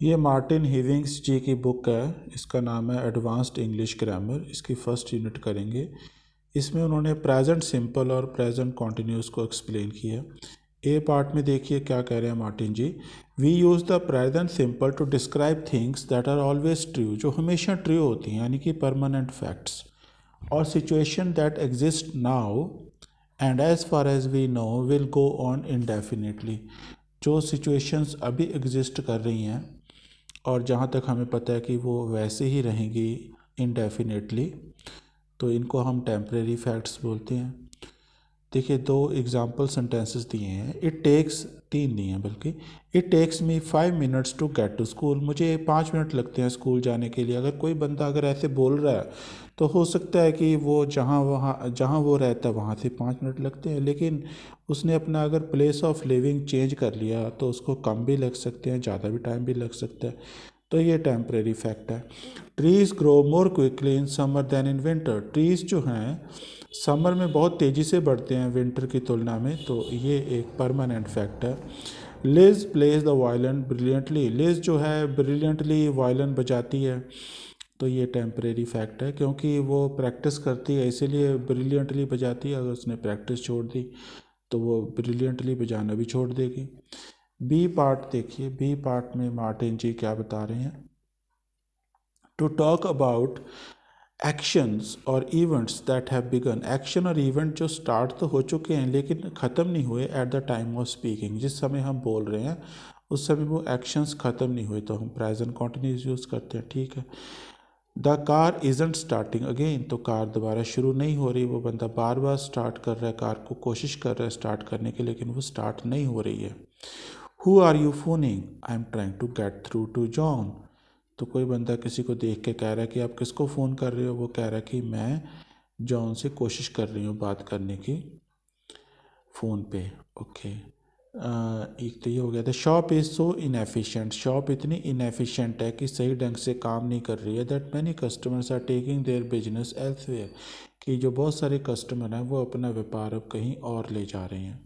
ये मार्टिन हिविंग्स जी की बुक है, इसका नाम है एडवांस्ड इंग्लिश ग्रामर। इसकी फर्स्ट यूनिट करेंगे। इसमें उन्होंने प्रेजेंट सिंपल और प्रेजेंट कॉन्टिन्यूस को एक्सप्लेन किया। ए पार्ट में देखिए क्या कह रहे हैं Martin ji. We use the present simple to describe things that are always true, जो हमेशा ट्रू होती हैं, यानी कि परमानेंट फैक्ट्स, और situation that exist now and as far as we know will go on indefinitely, जो सिचुएशंस अभी exist कर रही हैं और जहाँ तक हमें पता है कि वो वैसे ही रहेंगी इनडेफिनेटली, तो इनको हम टेम्परेरी फैक्ट्स बोलते हैं। देखिए दो एग्जाम्पल सेंटेंसेस दिए हैं। इट टेक्स, तीन दिए हैं बल्कि। It takes me 5 minutes to get to school, मुझे 5 मिनट लगते हैं स्कूल जाने के लिए। अगर कोई बंदा अगर ऐसे बोल रहा है तो हो सकता है कि वो जहाँ वो रहता है वहाँ से 5 मिनट लगते हैं, लेकिन उसने अपना अगर प्लेस ऑफ लिविंग चेंज कर लिया तो उसको कम भी लग सकते हैं, ज़्यादा भी टाइम भी लग सकता है, तो ये टेम्परेरी फैक्ट है। Trees grow more quickly in summer than in winter, trees जो हैं समर में बहुत तेज़ी से बढ़ते हैं विंटर की तुलना में, तो ये एक परमानेंट फैक्ट है। Liz plays the violin brilliantly, Liz जो है ब्रिलियंटली वायलिन बजाती है, तो ये टेम्परेरी फैक्ट है क्योंकि वो प्रैक्टिस करती है इसीलिए ब्रिलियंटली बजाती है। अगर उसने प्रैक्टिस छोड़ दी तो वो ब्रिलियंटली बजाना भी छोड़ देगी। बी पार्ट देखिए, बी पार्ट में मार्टिन जी क्या बता रहे हैं। टू टॉक अबाउट एक्शंस और events that have begun, action और इवेंट जो स्टार्ट तो हो चुके हैं लेकिन ख़त्म नहीं हुए eight the time of speaking, जिस समय हम बोल रहे हैं उस समय वो एक्शंस ख़त्म नहीं हुए, तो हम प्रेजेंट कॉन्टिन्यूस यूज़ करते हैं, ठीक है। The car isn't starting again, तो कार दोबारा शुरू नहीं हो रही, वो बंदा बार बार स्टार्ट कर रहा है, कार को कोशिश कर रहा है स्टार्ट करने की, लेकिन वो स्टार्ट नहीं हो रही है। Who are you phoning, I am trying to get through to John, तो कोई बंदा किसी को देख के कह रहा है कि आप किसको फ़ोन कर रहे हो, वो कह रहा है कि मैं जॉन से कोशिश कर रही हूँ बात करने की फ़ोन पे, ओके। एक तो ये हो गया। The shop is so inefficient, shop इतनी इनएफिशिएंट है कि सही ढंग से काम नहीं कर रही है। That many customers are taking their business elsewhere, कि जो बहुत सारे कस्टमर हैं वो अपना व्यापार अब कहीं और ले जा रहे हैं।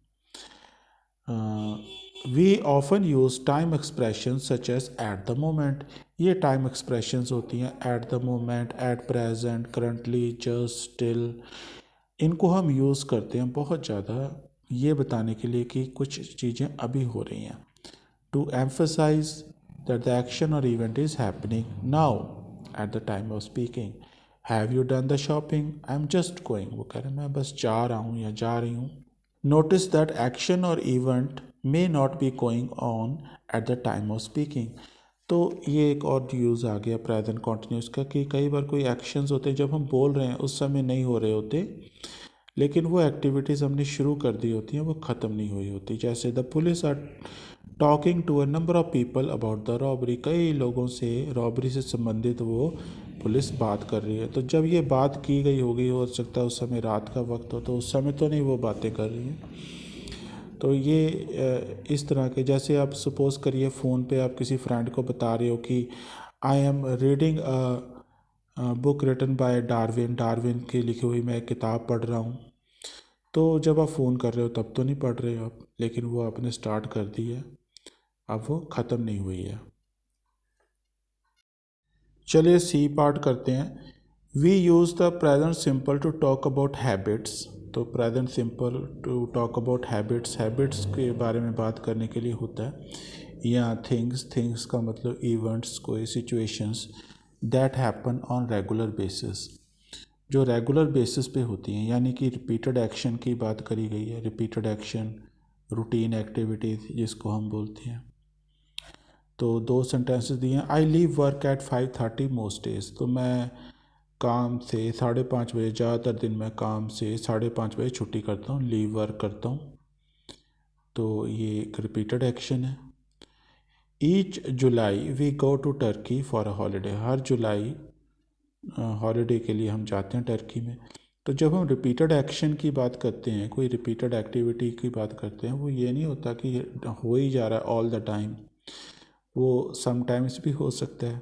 We often use time expression such as at the moment, ये टाइम एक्सप्रेशंस होती हैं at the moment, at present, currently, just, still, इनको हम यूज़ करते हैं बहुत ज़्यादा ये बताने के लिए कि कुछ चीज़ें अभी हो रही हैं। To emphasize that the action और event is happening now at the time of speaking. Have you done the shopping, I am just going, वो कह रहे हैं मैं बस जा रहा हूँ या जा रही हूँ। नोटिस दैट एक्शन और event may not be going on eight the time of speaking, तो ये एक और यूज़ आ गया प्रेजेंट कॉन्टिन्यूस का कि कई बार कोई एक्शंस होते हैं जब हम बोल रहे हैं उस समय नहीं हो रहे होते, लेकिन वो एक्टिविटीज़ हमने शुरू कर दी होती हैं, वो ख़त्म नहीं हुई होती। जैसे the police are talking to a number of people about the robbery, कई लोगों से रॉबरी से संबंधित वो पुलिस बात कर रही है, तो जब ये बात की गई होगी हो सकता है उस समय रात का वक्त हो, तो उस समय तो नहीं वो बातें कर रही हैं। तो ये इस तरह के, जैसे आप सपोज़ करिए फ़ोन पे आप किसी फ्रेंड को बता रहे हो कि I am reading book written by Darwin, Darwin की लिखी हुई मैं एक किताब पढ़ रहा हूँ, तो जब आप फ़ोन कर रहे हो तब तो नहीं पढ़ रहे हो आप, लेकिन वो आपने स्टार्ट कर दी है, अब वो ख़त्म नहीं हुई है। चलिए सी पार्ट करते हैं। We use the present simple to talk about habits, तो present simple to talk about habits, habits के बारे में बात करने के लिए होता है। या थिंग्स, थिंग्स का मतलब इवेंट्स, कोई situations that happen on regular basis, जो रेगुलर बेसिस पे होती हैं, यानी कि रिपीटेड एक्शन की बात करी गई है। रिपीटेड एक्शन, रूटीन एक्टिविटीज़ जिसको हम बोलते हैं। तो दो सेंटेंसेस दिए हैं। I leave work at 5:30 most days, तो मैं काम से 5:30 बजे, ज़्यादातर दिन मैं काम से 5:30 बजे छुट्टी करता हूँ, लीव वर्क करता हूँ, तो ये एक रिपीटेड एक्शन है। Each July we go to Turkey for a holiday, हर जुलाई हॉलीडे के लिए हम जाते हैं टर्की में। तो जब हम रिपीटेड एक्शन की बात करते हैं, कोई रिपीटेड एक्टिविटी की बात करते हैं, वो ये नहीं होता कि हो ही जा रहा है ऑल द टाइम, वो समटाइम्स भी हो सकता है।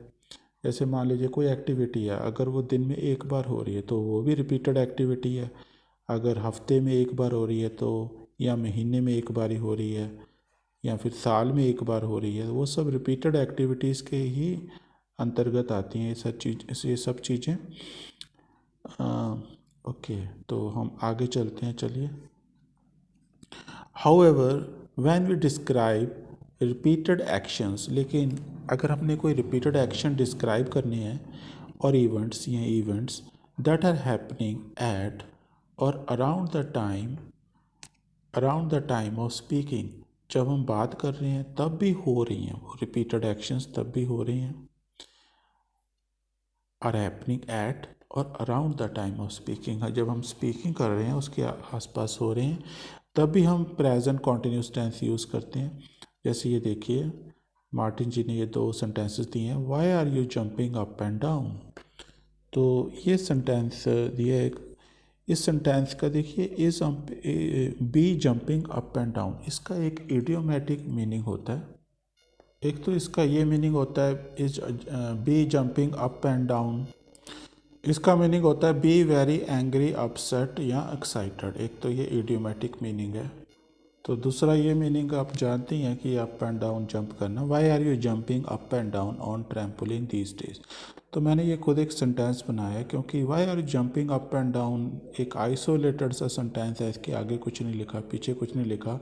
जैसे मान लीजिए कोई एक्टिविटी है, अगर वो दिन में एक बार हो रही है तो वो भी रिपीटेड एक्टिविटी है। अगर हफ्ते में एक बार हो रही है तो, या महीने में एक बार ही हो रही है, या फिर साल में एक बार हो रही है, वो सब रिपीटेड एक्टिविटीज़ के ही अंतर्गत आती हैं ये सब चीज़ें। ओके, तो हम आगे चलते हैं, चलिए। However when we describe repeated actions, लेकिन अगर हमने कोई रिपीटेड एक्शन डिस्क्राइब करने हैं और इवेंट्स या events that are happening at और around the time of speaking, जब हम बात कर रहे हैं तब भी हो रही हैं वो रिपीटेड एक्शंस, तब भी हो रही हैं। आर हैपनिंग एट और around the time of speaking, जब हम स्पीकिंग कर रहे हैं उसके आसपास हो रहे हैं, तब भी हम प्रेजेंट कॉन्टिन्यूस टेंस यूज़ करते हैं। जैसे ये देखिए, मार्टिन जी ने ये 2 सेंटेंसेस दिए हैं, why are you jumping up and down. तो ये सेंटेंस दिया है। इस सेंटेंस का देखिए, is be jumping up and down, इसका एक इडियोमेटिक मीनिंग होता है। एक तो इसका ये मीनिंग होता है, is be jumping up and down, इसका मीनिंग होता है बी वेरी एंग्री, अपसेट या एक्साइटेड। एक तो ये इडियोमेटिक मीनिंग है। तो दूसरा ये मीनिंग आप जानती हैं कि अप एंड डाउन जंप करना। Why are you jumping up and down on trampoline these days. तो मैंने ये खुद एक सेंटेंस बनाया है, क्योंकि why are you jumping up and down एक आइसोलेटेड सा सेंटेंस है, इसके आगे कुछ नहीं लिखा, पीछे कुछ नहीं लिखा,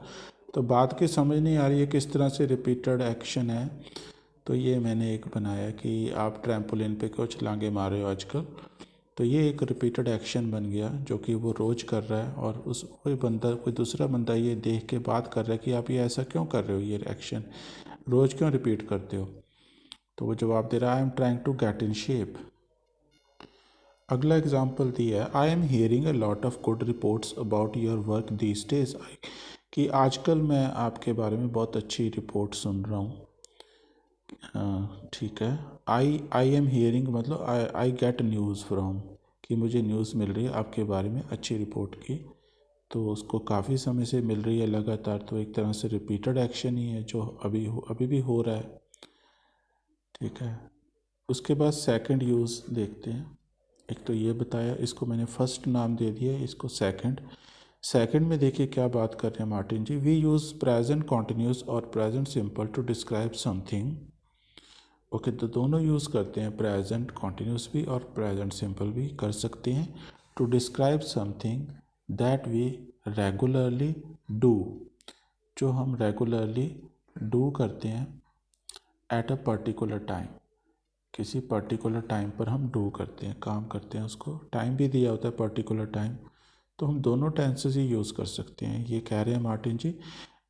तो बात की समझ नहीं आ रही है किस तरह से रिपीटेड एक्शन है। तो ये मैंने एक बनाया कि आप ट्रैम्पोलिन पे क्यों छलांगे मार रहे हो आजकल। तो ये एक रिपीटेड एक्शन बन गया जो कि वो रोज़ कर रहा है, और उस कोई दूसरा बंदा ये देख के बात कर रहा है कि आप ये ऐसा क्यों कर रहे हो, ये एक्शन रोज़ क्यों रिपीट करते हो। तो वो जवाब दे रहा है, I am trying to get in shape. अगला एग्जाम्पल दिया है, I am hearing a lot of good reports about your work these days, कि आजकल मैं आपके बारे में बहुत अच्छी रिपोर्ट सुन रहा हूँ। ठीक है, आई एम हियरिंग मतलब आई गेट न्यूज़ फ्रॉम, कि मुझे न्यूज़ मिल रही है आपके बारे में अच्छी रिपोर्ट की। तो उसको काफ़ी समय से मिल रही है लगातार, तो एक तरह से रिपीटेड एक्शन ही है जो अभी भी हो रहा है। ठीक है, उसके बाद सेकंड यूज़ देखते हैं। एक तो ये बताया, इसको मैंने फर्स्ट नाम दे दिया, इसको सेकंड में देखिए क्या बात कर रहे हैं Martin ji. We use present continuous और present simple to describe something. Okay, तो दोनों यूज़ करते हैं, प्रेजेंट कॉन्टिन्यूस भी और प्रेजेंट सिंपल भी कर सकते हैं, to describe something that we regularly do, जो हम रेगुलरली डू करते हैं एट अ पर्टिकुलर टाइम, किसी पर्टिकुलर टाइम पर हम डू करते हैं, काम करते हैं, उसको टाइम भी दिया होता है पर्टिकुलर टाइम। तो हम दोनों टेंसेस ही यूज़ कर सकते हैं, ये कह रहे हैं मार्टिन जी।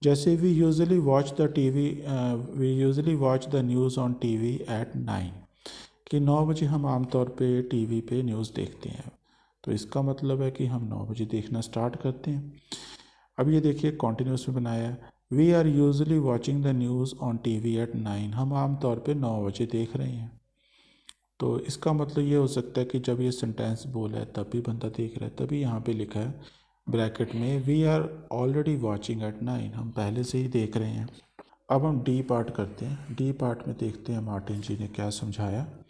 जैसे we usually watch the news on TV at 9, कि 9 बजे हम आमतौर पे टीवी पे न्यूज़ देखते हैं। तो इसका मतलब है कि हम 9 बजे देखना स्टार्ट करते हैं। अब ये देखिए कॉन्टिन्यूस में बनाया है, we are usually watching the news on TV at 9, हम आमतौर पे 9 बजे देख रहे हैं। तो इसका मतलब ये हो सकता है कि जब ये सेंटेंस बोला है तब भी बंदा देख रहा है, तभी यहाँ पे लिखा है ब्रैकेट में, we are already watching at 9, हम पहले से ही देख रहे हैं। अब हम डी पार्ट करते हैं। डी पार्ट में देखते हैं मार्टिन जी ने क्या समझाया।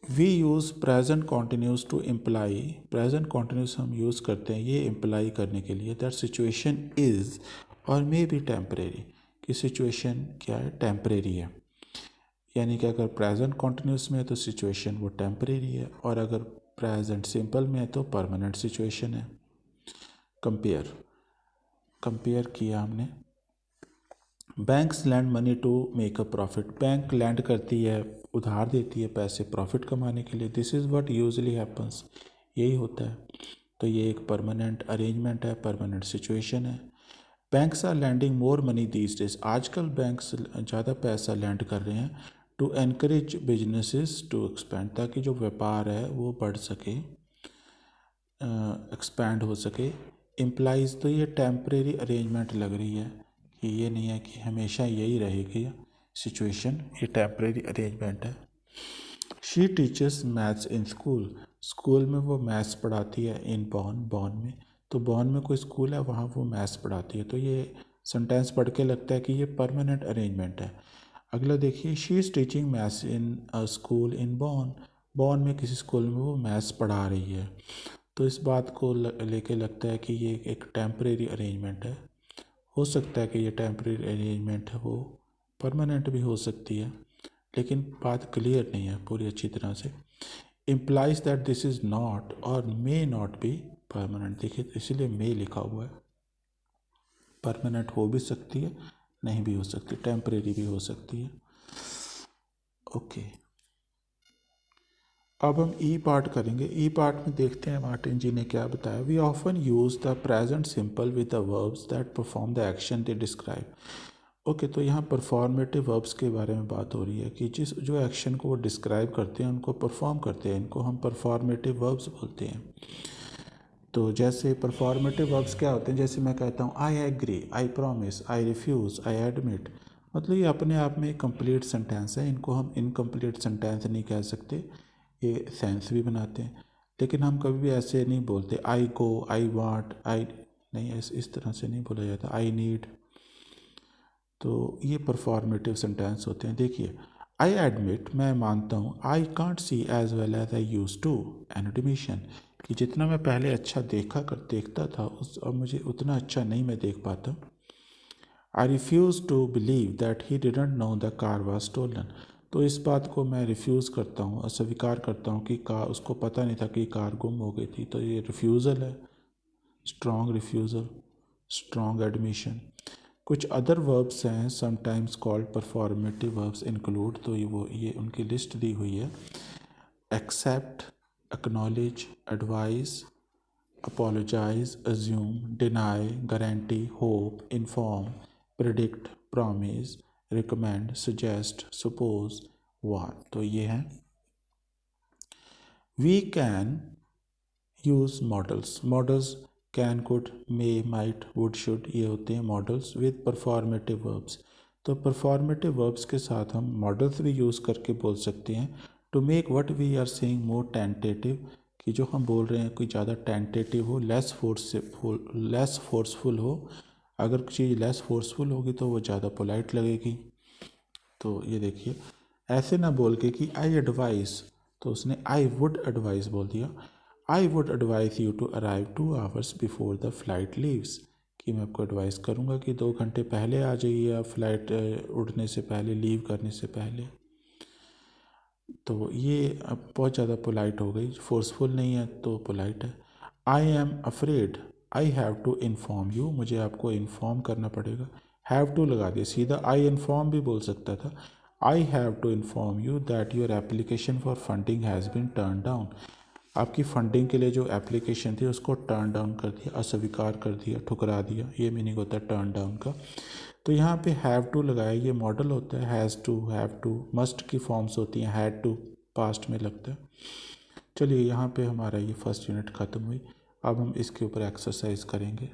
We use present continuous to imply, present continuous हम यूज़ करते हैं ये इम्प्लाई करने के लिए दैट सिचुएशन इज़ और मे बी टेम्परेरी, कि सिचुएशन क्या है, टेम्परेरी है। यानी कि अगर प्रेजेंट कॉन्टिन्यूस में है तो सिचुएशन वो टेम्परेरी है, और अगर प्रेजेंट सिंपल में है तो परमानेंट सिचुएशन है। कंपेयर किया हमने। Banks lend money to make a profit, bank lend करती है, उधार देती है पैसे प्रॉफिट कमाने के लिए। This is what usually happens, यही होता है। तो ये एक परमानेंट अरेंजमेंट है, परमानेंट सिचुएशन है। Banks are lending more money these days, आजकल बैंक्स ज़्यादा पैसा लैंड कर रहे हैं, to encourage businesses to expand, ताकि जो व्यापार है वो बढ़ सके, एक्सपैंड हो सके। इम्प्लाइज, तो ये टेम्परेरी अरेंजमेंट लग रही है कि ये नहीं है कि हमेशा यही रहेगी सिचुएशन, ये टेम्परेरी अरेंजमेंट है। She teachers maths in school, school में वो मैथ्स पढ़ाती है। इन बॉन में, तो बॉन में कोई स्कूल है वहाँ वो मैथ्स पढ़ाती है। तो ये सेंटेंस पढ़ के लगता है कि ये परमानेंट अरेंजमेंट है। अगला देखिए, she is teaching maths in a school in Bonn में किसी स्कूल में वो मैथ्स पढ़ा रही है। तो इस बात को लेके लगता है कि ये एक टेम्परेरी अरेंजमेंट है, हो सकता है कि ये टेम्परेरी अरेंजमेंट है वो परमानेंट भी हो सकती है, लेकिन बात क्लियर नहीं है पूरी अच्छी तरह से। Implies that this is not और मे नॉट बी परमानेंट, देखिए इसीलिए मे लिखा हुआ है। परमानेंट हो भी सकती है, नहीं भी हो सकती, टेम्परेरी भी हो सकती है। ओके, अब हम ई पार्ट करेंगे। ई पार्ट में देखते हैं मार्टिन जी ने क्या बताया। We often use the present simple with the verbs that perform the action they describe. Okay, तो यहाँ परफॉर्मेटिव वर्ब्स के बारे में बात हो रही है कि जिस जो एक्शन को वो डिस्क्राइब करते हैं उनको परफॉर्म करते हैं, इनको हम परफॉर्मेटिव वर्ब्स बोलते हैं। तो जैसे परफॉर्मेटिव वर्ब्स क्या होते हैं, जैसे मैं कहता हूँ I agree, I promise, I refuse, I admit, मतलब ये अपने आप में कंप्लीट सेंटेंस है। इनको हम इनकम्प्लीट सेंटेंस नहीं कह सकते, ये सेंस भी बनाते हैं। लेकिन हम कभी भी ऐसे नहीं बोलते आई गो, आई वांट, आई नहीं, इस तरह से नहीं बोला जाता, आई नीड। तो ये परफॉर्मेटिव सेंटेंस होते हैं। देखिए, आई एडमिट, मैं मानता हूँ, I can't see as well as I used to, an admission, कि जितना मैं पहले अच्छा देखता था उस अब मुझे उतना अच्छा नहीं मैं देख पाता। I refuse to believe that he didn't know the car was stolen, तो इस बात को मैं रिफ्यूज़ करता हूँ, अस्वीकार करता हूँ कि कार, उसको पता नहीं था कि कार गुम हो गई थी। तो ये रिफ्यूज़ल है, स्ट्रॉन्ग रिफ्यूज़ल, स्ट्रॉन्ग एडमिशन। कुछ अदर वर्ब्स हैं sometimes called performative verbs include, तो ये उनकी लिस्ट दी हुई है। Accept, acknowledge, advise, apologize, assume, deny, guarantee, hope, inform, predict, promise, recommend, suggest, suppose, warn। तो ये हैं। We can use models। models can, could, may, might, would, should, ये होते हैं मॉडल्स with performative verbs। तो performative verbs के साथ हम मॉडल्स भी यूज़ करके बोल सकते हैं to make what we are saying more tentative, कि जो हम बोल रहे हैं कोई ज़्यादा टेंटेटिव हो, लेस फोर्सफुल हो। अगर चीज़ लेस फोर्सफुल होगी तो वो ज़्यादा पोलाइट लगेगी। तो ये देखिए, ऐसे ना बोल के कि आई एडवाइस, तो उसने आई वुड एडवाइस बोल दिया। I would advise you to arrive 2 hours before the flight leaves, कि मैं आपको एडवाइस करूँगा कि 2 घंटे पहले आ जाइए आप, फ्लाइट उड़ने से पहले, लीव करने से पहले। तो ये अब बहुत ज़्यादा पोलाइट हो गई, फोर्सफुल नहीं है तो पोलाइट है। I am afraid, I have to inform you, मुझे आपको इन्फॉर्म करना पड़ेगा, हैव टू लगा दिया, सीधा आई इन्फॉर्म भी बोल सकता था। I have to inform you that your application for funding has been turn down, आपकी फंडिंग के लिए जो एप्लीकेशन थी उसको टर्न डाउन कर दिया, अस्वीकार कर दिया, ठुकरा दिया, ये मीनिंग होता है टर्न डाउन का। तो यहाँ पे हैव टू लगाया, ये मॉडल होता है, has to, have to, must की फॉर्म्स होती हैं, हैड टू पास्ट में लगता है। चलिए यहाँ पे हमारा ये फर्स्ट यूनिट ख़त्म हुई। अब हम इसके ऊपर एक्सरसाइज करेंगे।